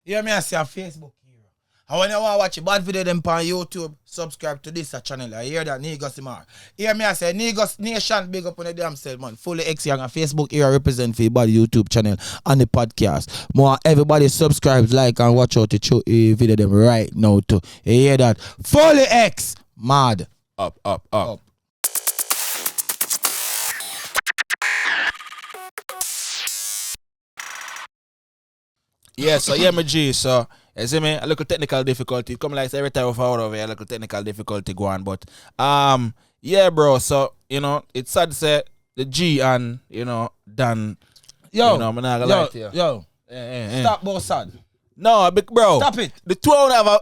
Hear me I say a Facebook hero. And when you want to watch a bad video them on YouTube, subscribe to this channel. I hear that Negusimara. Hear me I say Negus Nation big up on the damn self, man. Fully X young and Facebook hero represent for your body YouTube channel and the podcast. More everybody subscribe, like and watch out the video them right now too. You hear that? Fully X mad. Up. Yeah, so yeah, my G. So, you see me, a little technical difficulty. Come like every time we fall over here, a little technical difficulty go on. But, yeah, bro. So, you know, it's sad to say the G and, you know, Dan. Yo, you know, I'm not gonna lie to you. Yo. Stop both sad. No, big bro. Stop it. The two on have a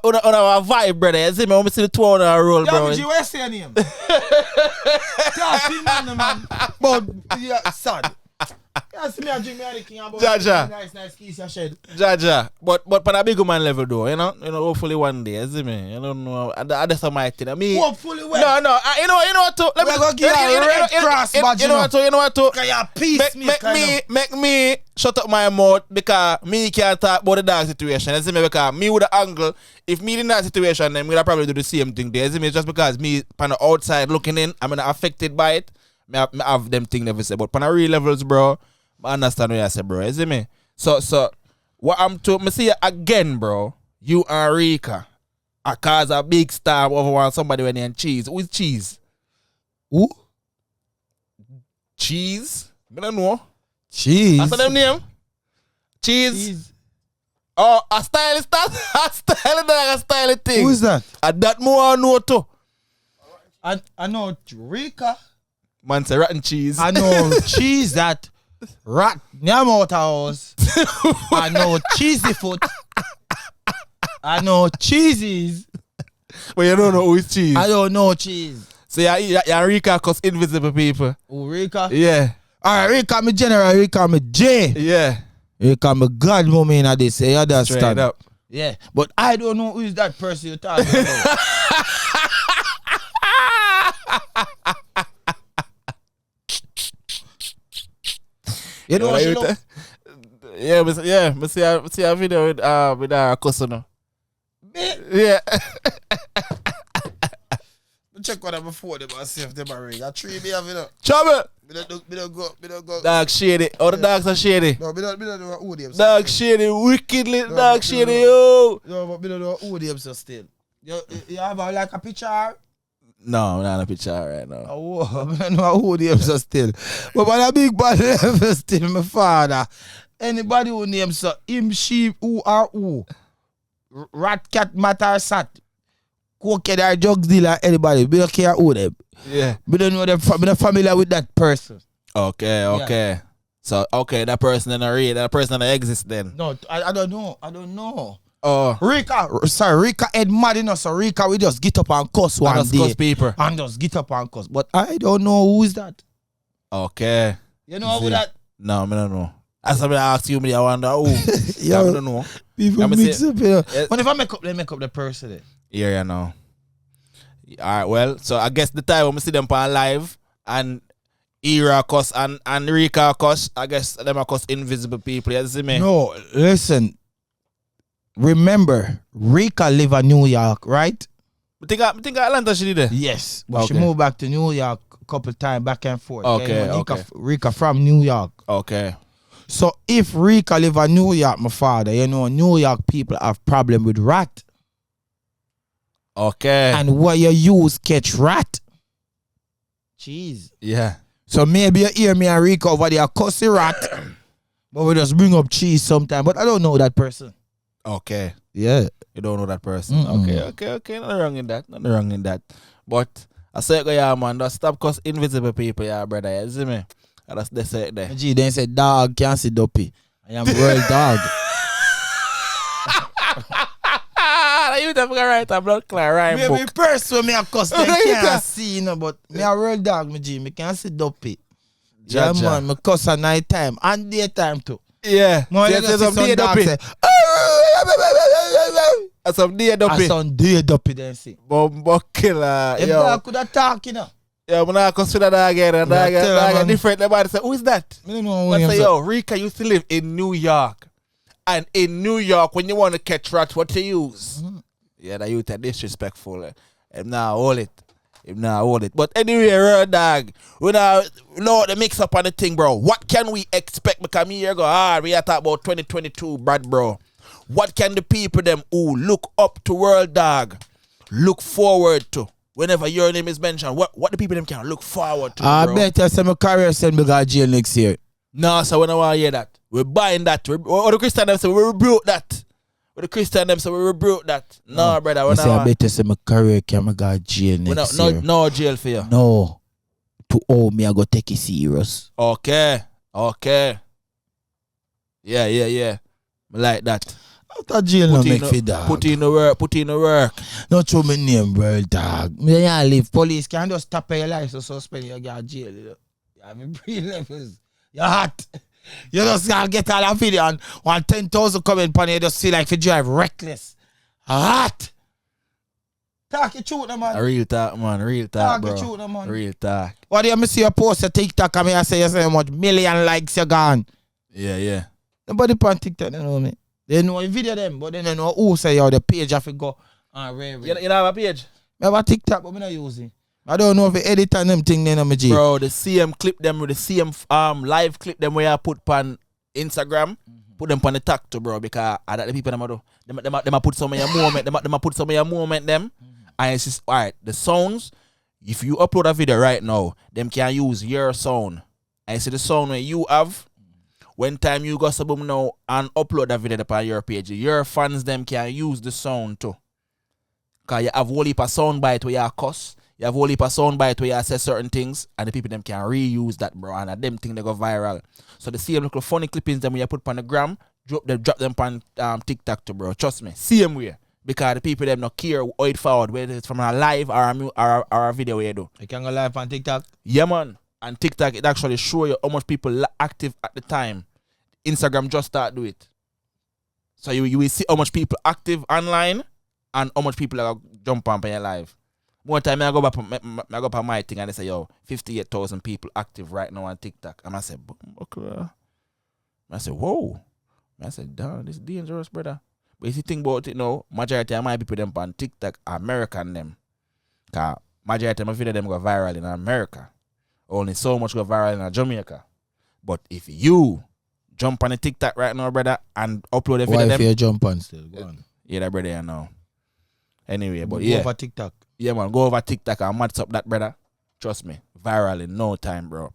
vibe, brother. You see me, when we see the two on a roll, bro. Yo, G, where's your name? Talking man. But, yeah, sad. Yeah, see me a drink me the king about Jaja. nice keys you shed. Jaja. But on a big man level though, you know, hopefully one day, you see me. You don't know. And that's my thing. I mean, hopefully when? No, you know what to let me go give you a red cross badge. You know what to Can you peace make me shut up my mouth because me can't talk about the dog situation. You see me, because me with the angle, if me in that situation, then we'll probably do the same thing there. You see me, just because me on the outside looking in, I'm not affected by it. Me have them thing never say, but on the real levels, bro, I understand what I say, bro. You see me? So what I'm to me see you again, bro. You and Rika I cause a big star over on somebody when they cheese. Who is cheese? Who? Cheese? I don't know. Cheese. That's them name? Cheese. Oh, a stylist that? A stylist thing. Who is that? That more I know too. I know Rika. Man say rotten cheese. I know cheese that rat nyamota house. I know cheesy foot. I know cheeses. But you don't know who is cheese. I don't know cheese. So yeah, Rika cause invisible people. Oh, Rika? Yeah. Alright, Rika me general, Rika me J. Yeah. Rika me God moment in this. You understand? Straight up. Yeah. But I don't know who is that person you're talking about. You know what she look? Yeah, I see a video with our cousin. Yeah. Check what I before them and see if them are ready. I treat me have it. Trouble. Me don't go. Dog shady. Oh, the dogs are shady. No, me don't know who them. Dog shady, wickedly dog shady, yo. No, but me don't know who them so still. You have like a picture? No, I'm not in a picture right now. Oh, I don't know who them so still. But when a big bad level still, my father. Anybody who names so him, sheep, who are who? Rat, cat, matter, sat. Cokehead or drugs dealer, anybody. We don't care who them. Yeah. We don't know them. We're not familiar with that person. Okay. Yeah. So, that person in a real, that person that exists then. No, I don't know. Oh. Rika head mad enough, so Rika we just get up and cuss one day. Cuss people. And just get up and cuss. But I don't know who is that. Okay. You know who that? No, I don't know. As somebody ask you, I wonder who. Yeah, I don't know. People mix up here. But if I make up the person then. Yeah, know. Alright, well, so I guess the time when we see them on live and Ira cuss and Rika cuss, I guess them are cuss invisible people, you see me? No, listen. Remember, Rika live in New York, right? I think Atlanta she did it. Yes. But she moved back to New York a couple times back and forth. Okay. Rika from New York. Okay. So if Rika live in New York, my father, you know, New York people have problem with rat. Okay. And what you use catch rat? Cheese. Yeah. So maybe you hear me and Rika over there cuss the rat. But we just bring up cheese sometime. But I don't know that person. Okay. Yeah. You don't know that person. Okay. Nothing wrong in that. But I say, yeah, man, just stop cause invisible people, yeah, brother. You see me? That's they say it there. Gee, then say dog can't see dopey. I am real dog. You never gonna write a blood clear rhyme book. Me person me a cuss them can't see, you know, but me a real dog, me G. Me can't see dopey. Yeah, man, me cuss at night time and daytime too. Yeah. No, you just see some dog say, some day dopey. Some day dopey then see. Bombo killer. If dog could have talk, you know. Yeah, when I consider that again, dog different. Everybody say, who is that? I don't know I say, yo, Rika used to live in New York. And in New York, when you want to catch rats, what you use? Yeah, that you are disrespectful. Him now hold it. But anyway, real dog, we now know the mix up on the thing, bro. What can we expect? Because me here go, we are talking about 2022, Brad, bro. What can the people them who look up to World Dog look forward to? Whenever your name is mentioned, what the people them can look forward to, I bro? bet you say my career send me to jail next year. No, so we don't want to hear that. We're buying that. Or the Christian them say we rebuke that. Or the Christian them say we rebuke that. No, brother. I say I bet you say my career can go to jail next year. No jail for you. No. To all me, I go take it serious. Okay. Yeah. I like that. After jail no make for dog. Put in the work. Not throw my name, bro, dog. Me I live. Police can just stop your license, suspend you, get jail. You have a pre-levels. You're hot. You just gotta get all that video and 10,000 comment on you just feel like you drive reckless. Hot. Talk your truth, man. A real talk, man. Real talk, bro. Talk your truth, man. Real talk. What do you see your post on TikTok and I say you say how much million likes you gone? Yeah. Nobody on TikTok, they know me. They know the video them, but they don't know who say you the page have to go and rare. You don't have a page? I have a TikTok, but I don't use it. I don't know if you edit on them thing then on my G. Bro, the CM clip them with the CM live clip them where I put on Instagram, put them on the tag too, bro, because I the people them do. Them put some of your moment, them put some of your moment them. And it's just alright, the sounds, if you upload a video right now, them can use your sound. And you see the sound where you have, when time you go sub now and upload that video upon your page, your fans them can use the sound too. Cause you have whole heap of sound bite where you cuss. You have whole heap of sound bite where you say certain things and the people them can reuse that, bro, and them thing they go viral. So the same little funny clippings them when you put on the gram, drop them on TikTok too, bro. Trust me. Same way. Because the people them not care how it forward, whether it's from a live or a video where you do. You can go live on TikTok? Yeah, man. And TikTok, it actually show you how much people active at the time. Instagram just start do it. So you will see how much people active online and how much people are jump on your live. One time I go up on my thing and they say, yo, 58,000 people active right now on TikTok. And I said, okay. I said, whoa. I said, damn, this is dangerous, brother. But if you think about it now, majority of my people them on TikTok are American them. Because majority of my video them go viral in America. Only so much go viral in Jamaica. But if you jump on the TikTok right now, brother, and upload a video Why them. if you jump on still? Go on. Yeah, that brother, I know. Anyway, but go yeah. over TikTok. Yeah, man, go over TikTok and match up that, brother. Trust me, viral in no time, bro.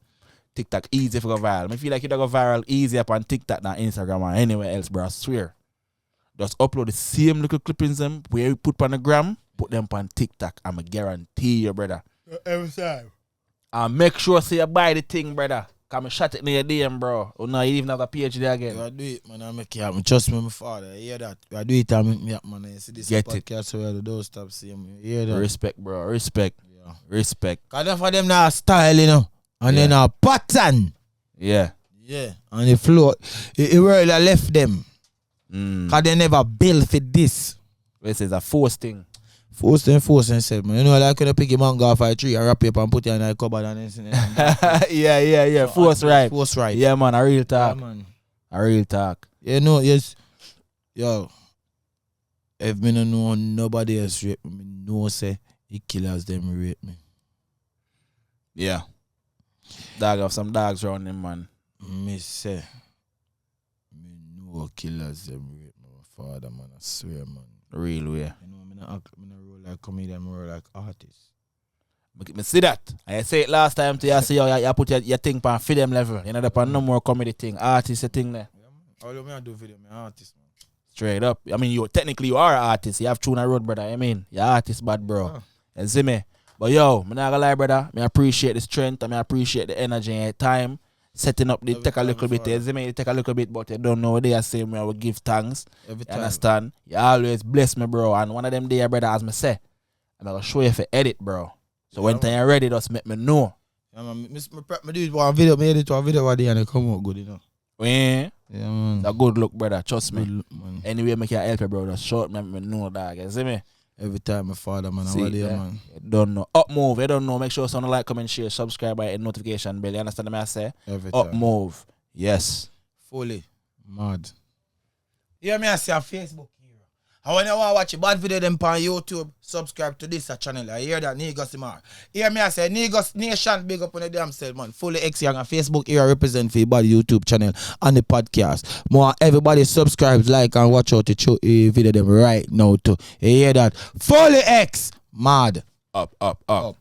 TikTok easy for go viral. I feel like you don't go viral easy up on TikTok than Instagram or anywhere else, bro. I swear. Just upload the same little clippings them where you put on the gram, put them on TikTok. I'm a guarantee you, brother. Every time. And make sure say you buy the thing, brother. Come and shut it in your DM, bro. Oh no, you even have a PhD again. I do it, man. I make it happen. Trust me, my father. You hear that? I do it and make me happen, man. You see this Get podcast so you don't stop seeing me. You hear that? Respect, bro. Respect. Yeah. Respect. Because enough of them now style, you know. And then a pattern. Yeah. Yeah. And the flow, it really left them. Because they never built for this. This is a forced thing. Forced and said, man. You know, like when you pick your mango off a tree and wrap it up and put it in a cupboard and then Yeah. Force right. Force right. Yeah, man. A real talk. Yeah, man. A real talk. You know, yes. Yo. If me no know nobody else rape me, no say the killers them rape me. Yeah. Dog have some dogs around him, man. Me say, me know killers them rape my father, man. I swear, man. Real way. You know, me not roll like comedian, I roll like artist. Me see that. I say it last time to you. I see you put your thing on film level. You know, the no more comedy thing. Artist, a thing there. Yeah, man. All me I do video, me artist, man. Straight up. I mean, you are an artist. You have tune a road, brother. I mean, you're artist, bad bro. You see me? But yo, I'm not gonna lie, brother. I appreciate the strength. I appreciate the energy and time. Setting up the take a little bit. You see me? It take a little bit, but you don't know what they are saying. I will give thanks. Every You time. understand? You always bless me, bro. And one of them days, brother, as me say, I'm gonna show you for edit, bro. So when time you're ready, just make me know. Yeah, man. Me do it one video, me edit one video one day and it come out good, you know. Yeah, man. it's a good look, brother. Trust me. Good look, man. Anyway, make you help you, bro. Just show me, make me know, dog. You see me? Every time my father, man. See, What day, yeah. man. You don't know. Up move. You don't know. Make sure someone like, comment, share, subscribe, by notification bell. You understand what I say? Every time. Up move. Yes. Fully. Mad. Hear me I say a Facebook hero. And when you want to watch a bad video them on YouTube, subscribe to this channel. I hear that Negusimara. Hear me I say Negus Nation big up on the damn self, man. Fully X Young and Facebook hero represent for your body YouTube channel and the podcast. More everybody subscribe, like and watch out the video them right now too. You hear that? Fully X mad. Up.